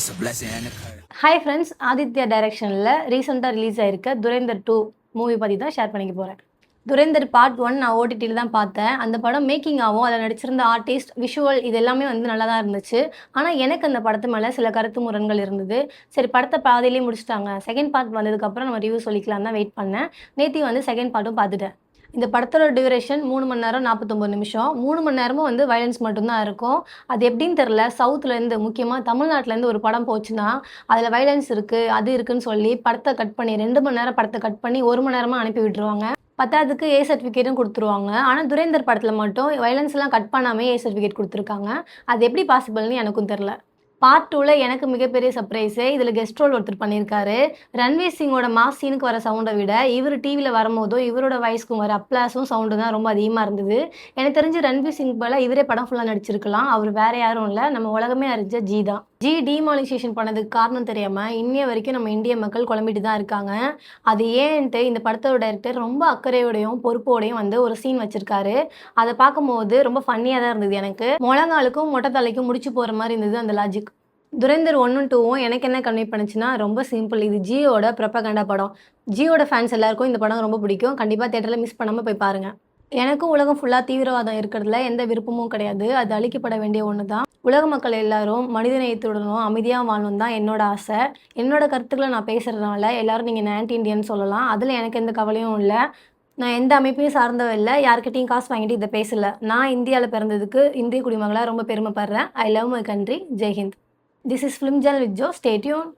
Hi friends, Aditya டைரக்ஷனில் ரீசெண்டாக release ஆயிருக்க துரேந்தர் 2 மூவி பற்றி தான் ஷேர் பண்ணிக்க போகிறேன். துரேந்தர் பார்ட் 1 நான் ஓடிடியில் தான் பார்த்தேன். அந்த படம் மேக்கிங்காகவும் அதில் நடிச்சிருந்த ஆர்டிஸ்ட், விஷுவல் இது எல்லாமே வந்து நல்லா தான் இருந்துச்சு. ஆனால் எனக்கு அந்த படத்து மேலே சில கருத்து முரண்கள் இருந்தது. சரி, படத்தை பாதியிலேயே முடிச்சிட்டாங்க, செகண்ட் பார்ட் வந்ததுக்கப்புறம் நம்ம ரிவ்யூ சொல்லிக்கலாம் தான் வெயிட் பண்ணேன். நேற்று வந்து செகண்ட் பார்ட்டும் பார்த்துட்டேன். இந்த படத்தோட டியூரேஷன் 3 மணி நேரம் 49 நிமிஷம். 3 மணி நேரமும் வந்து வயலன்ஸ் மட்டும்தான் இருக்கும். அது எப்படின்னு தெரில, சவுத்துலேருந்து முக்கியமாக தமிழ்நாட்டிலேருந்து ஒரு படம் போச்சுன்னா அதில் வயலன்ஸ் இருக்குது அது இருக்குன்னு சொல்லி படத்தை கட் பண்ணி 2 மணி நேரம் படத்தை கட் பண்ணி 1 மணி நேரமாக அனுப்பி விட்டுருவாங்க. பத்தாவதுக்கு ஏ சர்டிஃபிகேட்டும் கொடுத்துருவாங்க. ஆனால் துரேந்தர் படத்தில் மட்டும் வயலன்ஸ்லாம் கட் பண்ணாமே ஏ சர்டிஃபிகேட் கொடுத்துருக்காங்க. அது எப்படி பாசிபிள்னு எனக்கும் தெரில. பார்ட் 2ல் எனக்கு மிகப்பெரிய சர்ப்ரைஸு, இதில் கெஸ்ட் ரோல் ஒருத்தர் பண்ணியிருக்காரு. ரன்வீர் சிங்கோட மாஸ் சீனுக்கு வர சவுண்டை விட இவர் டிவியில் வரும்போதும் இவரோட வாய்ஸ்க்கும் வர அப்ளாஸும் சவுண்டு தான் ரொம்ப அதிகமாக இருந்தது. எனக்கு தெரிஞ்சு ரன்வீர் சிங் போல இவரே படம் ஃபுல்லாக நடிச்சிருக்கலாம். அவர் வேறு யாரும் இல்லை, நம்ம உலகமே அறிஞ்ச ஜி தான். ஜி டிமாலிசேஷன் பண்ணதுக்கு காரணம் தெரியாமல் இன்னைய வரைக்கும் நம்ம இந்திய மக்கள் குழம்பிட்டு தான் இருக்காங்க. அது ஏன்ட்டு இந்த படத்தோட டைரக்டர் ரொம்ப அக்கறையோடையும் பொறுப்போடையும் வந்து ஒரு சீன் வச்சிருக்காரு. அதை பார்க்கும்போது ரொம்ப ஃபன்னியாக தான் இருந்தது. எனக்கு முழங்காலுக்கும் மொட்டை தலைக்கும் முடிச்சு போகிற மாதிரி இருந்தது அந்த லாஜிக். துரேந்தர் 1 2வும் எனக்கு என்ன கன்வே பண்ணுச்சுன்னா, ரொம்ப சிம்பிள், இது ஜியோட ப்ரொபகண்டா படம். ஜியோட ஃபேன்ஸ் எல்லாருக்கும் இந்த படம் ரொம்ப பிடிக்கும். கண்டிப்பாக தேட்டரில் மிஸ் பண்ணாமல் போய் பாருங்கள். எனக்கும் உலகம் ஃபுல்லாக தீவிரவாதம் இருக்கிறதுல எந்த விருப்பமும் கிடையாது. அது அழிக்கப்பட வேண்டிய ஒன்று தான். உலக மக்கள் எல்லாரும் மனிதநேயத்துடனும் அமைதியாக வாழணும் தான் என்னோட ஆசை. என்னோட கருத்துக்களை நான் பேசுகிறதுனால எல்லாரும் நீங்கள் ஆன்டி இண்டியன் சொல்லலாம். அதில் எனக்கு எந்த கவலையும் இல்லை. நான் எந்த அமைப்பையும் சார்ந்தவ இல்லை, யார்கிட்டையும் காசு வாங்கிட்டு இதை பேசலை. நான் இந்தியாவில் பிறந்ததுக்கு இந்திய குடிமகளாக ரொம்ப பெருமைப்படுறேன். I love my country. ஜெய்ஹிந்த். This is Film Journal with Joe. Stay tuned.